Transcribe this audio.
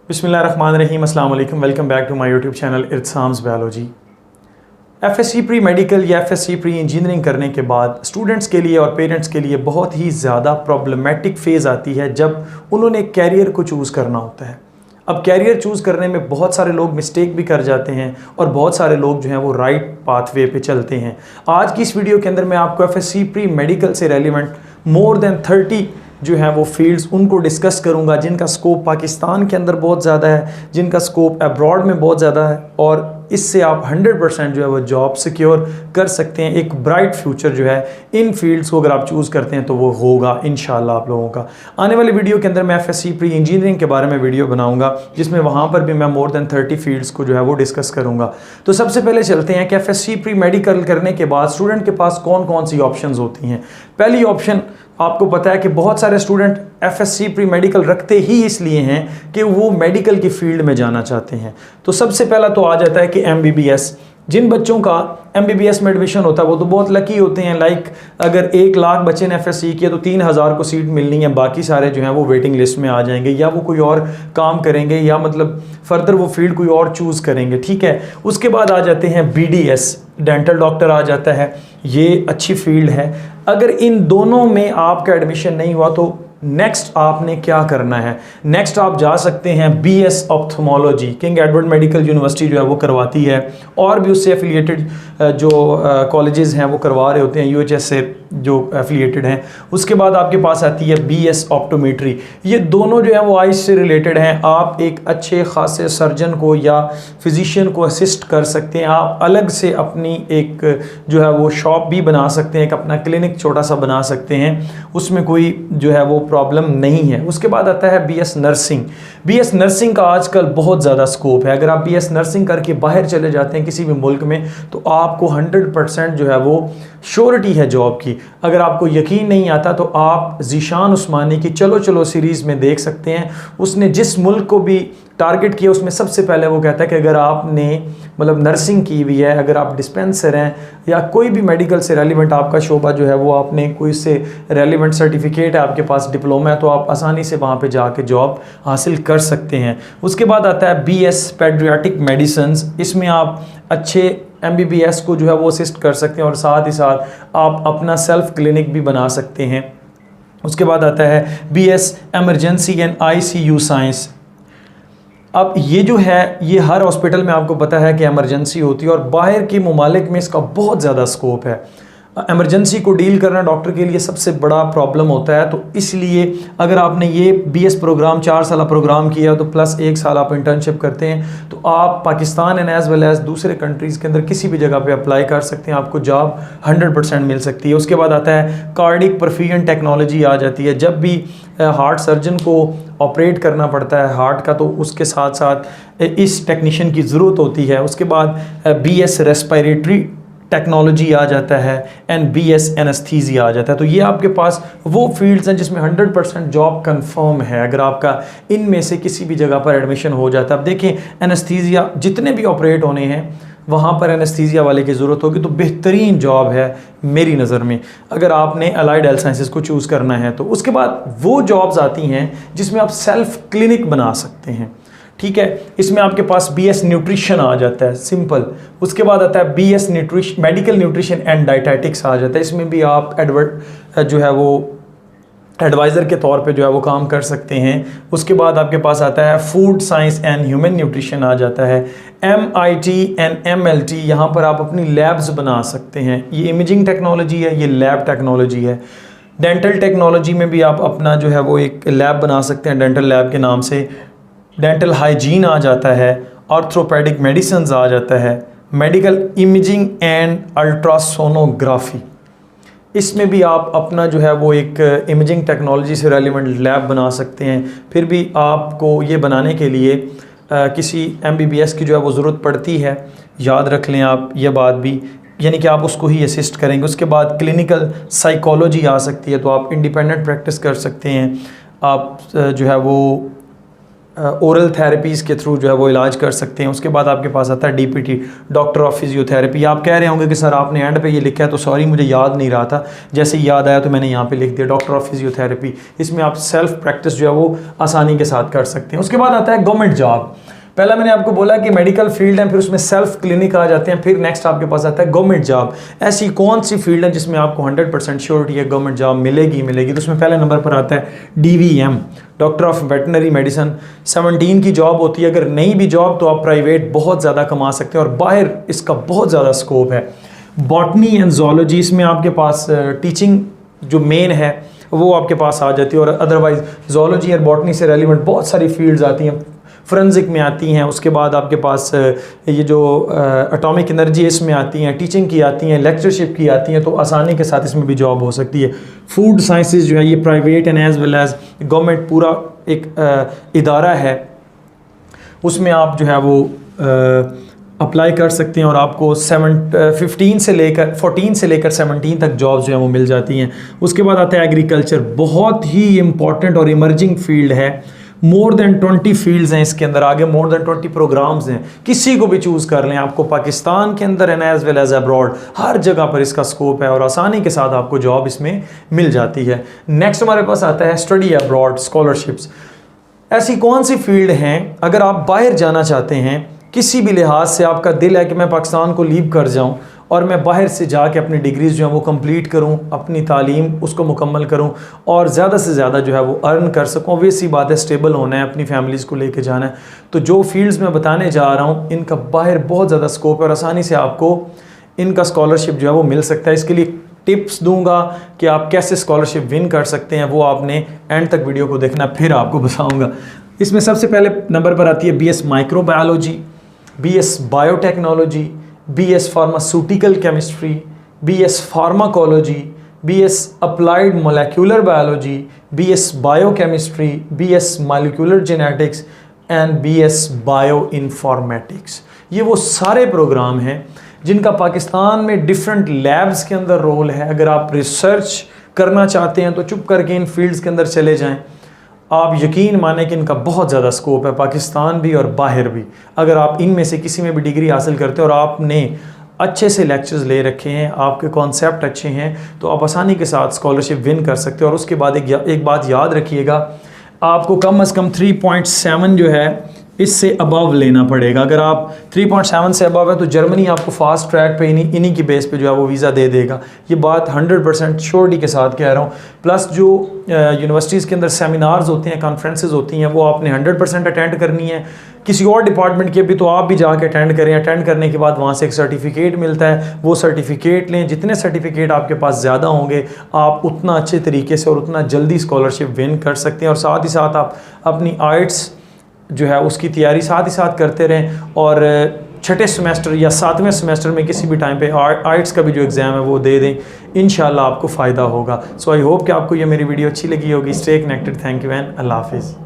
बिस्मिल्लाहिर्रहमानिर्रहीम, अस्सलाम वालेकुम। Welcome back to my YouTube channel Irtisam's biology. FSc pre medical या एफएससी प्री इंजीनियरिंग करने के बाद स्टूडेंट्स के लिए और पेरेंट्स के लिए बहुत ही ज़्यादा प्रॉब्लमेटिक फ़ेज़ आती है जब उन्होंने कैरियर को चूज़ करना होता है। अब कैरियर चूज़ करने में बहुत सारे लोग मिस्टेक भी कर जाते हैं और बहुत सारे लोग जो हैं वो राइट पाथवे पे चलते हैं। आज की इस वीडियो के अंदर मैं आपको एफएससी प्री मेडिकल से रेलिवेंट मोर देन 30 जो है वो फील्ड्स उनको डिस्कस करूंगा जिनका स्कोप पाकिस्तान के अंदर बहुत ज़्यादा है, जिनका स्कोप अब्रॉड में बहुत ज़्यादा है और इससे आप 100% जो है वो जॉब सिक्योर कर सकते हैं। एक ब्राइट फ्यूचर जो है इन फील्ड्स को अगर आप चूज़ करते हैं तो वो होगा इंशाल्लाह आप लोगों का। आने वाली वीडियो के अंदर मैं एफएससी प्री इंजीनियरिंग के बारे में वीडियो बनाऊंगा जिसमें वहाँ पर भी मैं मोर देन 30 फील्ड्स को जो है वो डिस्कस करूँगा। तो सबसे पहले चलते हैं कि एफएससी प्री मेडिकल करने के बाद स्टूडेंट के पास कौन कौन सी ऑप्शन होती हैं। पहली ऑप्शन आपको पता है कि बहुत सारे स्टूडेंट एफएससी प्री मेडिकल रखते ही इसलिए हैं कि वो मेडिकल की फील्ड में जाना चाहते हैं। तो सबसे पहला तो आ जाता है कि एमबीबीएस। जिन बच्चों का एमबीबीएस में एडमिशन होता है वो तो बहुत लकी होते हैं। लाइक अगर 1 लाख बच्चे ने एफएससी किया तो 3000 को सीट मिलनी है, बाकी सारे जो हैं वो वेटिंग लिस्ट में आ जाएंगे या वो कोई और काम करेंगे या मतलब फर्दर वो फील्ड कोई और चूज़ करेंगे। ठीक है, उसके बाद आ जाते हैं बीडीएस, डेंटल डॉक्टर आ जाता है। ये अच्छी फील्ड है। अगर इन दोनों में आपका एडमिशन नहीं हुआ तो नेक्स्ट आपने क्या करना है, नेक्स्ट आप जा सकते हैं BS ophthalmology. King Edward Medical University जो है वो करवाती है और भी उससे एफिलिएटेड जो कॉलेजेस हैं वो करवा रहे होते हैं, यूएचएस से जो एफिलिएटेड हैं। उसके बाद आपके पास आती है बीएस ऑप्टोमेट्री। ये दोनों जो है वो आइज से रिलेटेड हैं। आप एक अच्छे खासे सर्जन को या फिजिशियन को असिस्ट कर सकते हैं। आप अलग से अपनी एक जो है वो शॉप भी बना सकते हैं, एक अपना क्लिनिक छोटा सा बना सकते हैं, उसमें कोई जो है वो प्रॉब्लम नहीं है। उसके बाद आता है बीएस नर्सिंग। बीएस नर्सिंग का आजकल बहुत ज़्यादा स्कोप है। अगर आप बीएस नर्सिंग करके बाहर चले जाते हैं किसी भी मुल्क में तो आपको 100% जो है वो श्योरिटी है जॉब की। अगर आपको यकीन नहीं आता तो आप ज़ीशान उस्मानी की चलो चलो सीरीज़ में देख सकते हैं। उसने जिस मुल्क को भी टारगेट किया उसमें सबसे पहले वो कहता है कि अगर आपने मतलब नर्सिंग की हुई है, अगर आप डिस्पेंसर हैं या कोई भी मेडिकल से रेलिवेंट आपका शोबा जो है वो आपने कोई से रेलिवेंट सर्टिफिकेट है, आपके पास डिप्लोमा है, तो आप आसानी से वहाँ पे जाके जॉब हासिल कर सकते हैं। उसके बाद आता है बीएस पेडियाट्रिक मेडिसिन। इसमें आप अच्छे एमबीबीएस को जो है वो असिस्ट कर सकते हैं और साथ ही साथ आप अपना सेल्फ क्लिनिक भी बना सकते हैं। उसके बाद आता है BS emergency and ICU science. अब ये जो है ये हर हॉस्पिटल में आपको पता है कि एमरजेंसी होती है और बाहर के ममालिक में इसका बहुत ज़्यादा स्कोप है। एमरजेंसी को डील करना डॉक्टर के लिए सबसे बड़ा प्रॉब्लम होता है, तो इसलिए अगर आपने ये बीएस प्रोग्राम 4 साल प्रोग्राम किया तो प्लस 1 साल आप इंटर्नशिप करते हैं तो आप Pakistan and as well as दूसरे कंट्रीज़ के अंदर किसी भी जगह पे अप्लाई कर सकते हैं, आपको जॉब 100% मिल सकती है। उसके बाद आता है कार्डिक परफ्यूजन टेक्नोलॉजी आ जाती है। जब भी हार्ट सर्जन को ऑपरेट करना पड़ता है हार्ट का तो उसके साथ साथ इस टेक्नीशियन की ज़रूरत होती है। उसके बाद बीएस रेस्पिरेटरी टेक्नोलॉजी आ जाता है एंड बीएस एनेस्थीसिया आ जाता है। तो ये आपके पास वो फील्ड्स हैं जिसमें 100% जॉब कंफर्म है अगर आपका इनमें से किसी भी जगह पर एडमिशन हो जाता है। अब देखें एनेस्थीसिया जितने भी ऑपरेट होने हैं वहाँ पर एनेस्थीसिया वाले की ज़रूरत होगी तो बेहतरीन जॉब है मेरी नज़र में अगर आपने अलाइड हेल्थ साइंसेस को चूज़ करना है तो। उसके बाद वो जॉब्स आती हैं जिसमें आप सेल्फ क्लिनिक बना सकते हैं। ठीक है, इसमें आपके पास बीएस न्यूट्रिशन आ जाता है, सिंपल। उसके बाद आता है BS medical nutrition and dietetics आ जाता है। इसमें भी आप जो है वो एडवाइज़र के तौर पे जो है वो काम कर सकते हैं। उसके बाद आपके पास आता है food science and human nutrition आ जाता है। MIT एंड MLT, यहाँ पर आप अपनी लैब्स बना सकते हैं। ये इमेजिंग टेक्नोलॉजी है, ये लैब टेक्नोलॉजी है। डेंटल टेक्नोलॉजी में भी आप अपना जो है वो एक लैब बना सकते हैं डेंटल लैब के नाम से। डेंटल हाइजीन आ जाता है, ऑर्थोपेडिक मेडिसिन आ जाता है, मेडिकल इमेजिंग एंड अल्ट्रासोनोग्राफी। इसमें भी आप अपना जो है वो एक इमेजिंग टेक्नोलॉजी से रेलिवेंट लैब बना सकते हैं। फिर भी आपको ये बनाने के लिए किसी MBBS की जो है वो ज़रूरत पड़ती है, याद रख लें आप ये बात भी, यानी कि आप उसको ही असिस्ट करेंगे। उसके बाद क्लिनिकल साइकोलॉजी आ सकती है, तो आप इंडिपेंडेंट प्रैक्टिस कर सकते हैं। आप जो है वो ओरल थेरेपीज़ के थ्रू जो है वो इलाज कर सकते हैं। उसके बाद आपके पास आता है DPT, डॉक्टर ऑफ फिजियोथेरेपी। आप कह रहे होंगे कि सर आपने एंड पे ये लिखा है, तो सॉरी मुझे याद नहीं रहा था, जैसे ही याद आया तो मैंने यहाँ पे लिख दिया डॉक्टर ऑफ फिजियोथेरेपी। इसमें आप सेल्फ प्रैक्टिस जो है वो आसानी के साथ कर सकते हैं। उसके बाद आता है गवर्नमेंट जॉब। पहला मैंने आपको बोला कि मेडिकल फील्ड है, फिर उसमें सेल्फ क्लिनिक आ जाते हैं, फिर नेक्स्ट आपके पास आता है गवर्नमेंट जॉब। ऐसी कौन सी फील्ड है जिसमें आपको 100% श्योरिटी है गवर्नमेंट जॉब मिलेगी तो उसमें पहले नंबर पर आता है DVM, doctor of veterinary medicine. 17 की जॉब होती है, अगर नहीं भी जॉब तो आप प्राइवेट बहुत ज़्यादा कमा सकते हैं और बाहर इसका बहुत ज़्यादा स्कोप है। बॉटनी एंड जोलॉजी, इसमें आपके पास टीचिंग जो मेन है वो आपके पास आ जाती है, और अदरवाइज जोलॉजी और बॉटनी से रेलिवेंट बहुत सारी फील्ड्स आती हैं, फोरेंसिक में आती हैं। उसके बाद आपके पास ये जो एटॉमिक एनर्जी इसमें आती हैं, टीचिंग की आती हैं, लेक्चरशिप की आती हैं, तो आसानी के साथ इसमें भी जॉब हो सकती है। फूड साइंसेज जो है ये private and as well as government पूरा एक इदारा है, उसमें आप जो है वो अप्लाई कर सकते हैं और आपको 14 से लेकर 17 तक जॉब्स जो है वो मिल जाती हैं। उसके बाद आता है एग्रीकल्चर, बहुत ही इंपॉर्टेंट और इमर्जिंग फील्ड है। मोर देन 20 फील्ड्स हैं इसके अंदर, आगे मोर देन 20 प्रोग्राम्स हैं। किसी को भी चूज़ कर लें, आपको पाकिस्तान के अंदर and as well as abroad हर जगह पर इसका स्कोप है और आसानी के साथ आपको जॉब इसमें मिल जाती है। नेक्स्ट हमारे पास आता है स्टडी अब्रॉड स्कॉलरशिप्स। ऐसी कौन सी फील्ड हैं, अगर आप बाहर जाना चाहते हैं, किसी भी लिहाज से आपका दिल है कि मैं पाकिस्तान को लीव कर जाऊं और मैं बाहर से जाके अपनी डिग्रीज़ जो है वो कंप्लीट करूं, अपनी तालीम उसको मुकम्मल करूं और ज़्यादा से ज़्यादा जो है वो अर्न कर सकूं, वैसी बात है, स्टेबल होना है, अपनी फैमिलीज़ को लेके जाना है, तो जो फील्ड्स मैं बताने जा रहा हूं इनका बाहर बहुत ज़्यादा स्कोप है और आसानी से आपको इनका स्कॉलरशिप जो है वो मिल सकता है। इसके लिए टिप्स दूंगा कि आप कैसे स्कॉलरशिप विन कर सकते हैं, वो आपने एंड तक वीडियो को देखना, फिर आपको बताऊँगा। इसमें सबसे पहले नंबर पर आती है BS microbiology, BS biotechnology, BS pharmaceutical chemistry, BS pharmacology, BS applied molecular biology, BS biochemistry, BS molecular genetics and BS bio informatics. ये वो सारे प्रोग्राम हैं जिनका पाकिस्तान में डिफरेंट लैब्स के अंदर रोल है। अगर आप रिसर्च करना चाहते हैं तो चुप करके इन फील्ड्स के अंदर चले जाएं, आप यकीन माने कि इनका बहुत ज़्यादा स्कोप है, पाकिस्तान भी और बाहर भी। अगर आप इनमें से किसी में भी डिग्री हासिल करते हैं और आपने अच्छे से लेक्चर्स ले रखे हैं, आपके कॉन्सेप्ट अच्छे हैं, तो आप आसानी के साथ स्कॉलरशिप विन कर सकते हैं। और उसके बाद एक बात याद रखिएगा, आपको कम से कम 3.7 जो है इससे अबव लेना पड़ेगा। अगर आप 3.7 से अबव है तो जर्मनी आपको फास्ट ट्रैक पे इन्हीं की बेस पे जो है वो वीज़ा दे देगा। ये बात 100% श्योरिटी के साथ कह रहा हूँ। प्लस जो यूनिवर्सिटीज़ के अंदर सेमिनार्स होते हैं, कॉन्फ्रेंसेस होती हैं, वो आपने 100% अटेंड करनी है। किसी और डिपार्टमेंट के भी तो आप भी जाके अटेंड करें। अटेंड करने के बाद वहाँ से एक सर्टिफिकेट मिलता है, वो सर्टिफिकेट लें। जितने सर्टिफिकेट आपके पास ज़्यादा होंगे आप उतना अच्छे तरीके से और उतना जल्दी स्कॉलरशिप विन कर सकते हैं। और साथ ही साथ आप अपनी आइट्स जो है उसकी तैयारी साथ ही साथ करते रहें और छठे सेमेस्टर या 7वें सेमेस्टर में किसी भी टाइम पे आइट्स का भी जो एग्ज़ाम है वो दे दें, इंशाल्लाह आपको फ़ायदा होगा। सो आई होप कि आपको ये मेरी वीडियो अच्छी लगी होगी। Stay connected. Thank you and अल्लाह हाफिज़।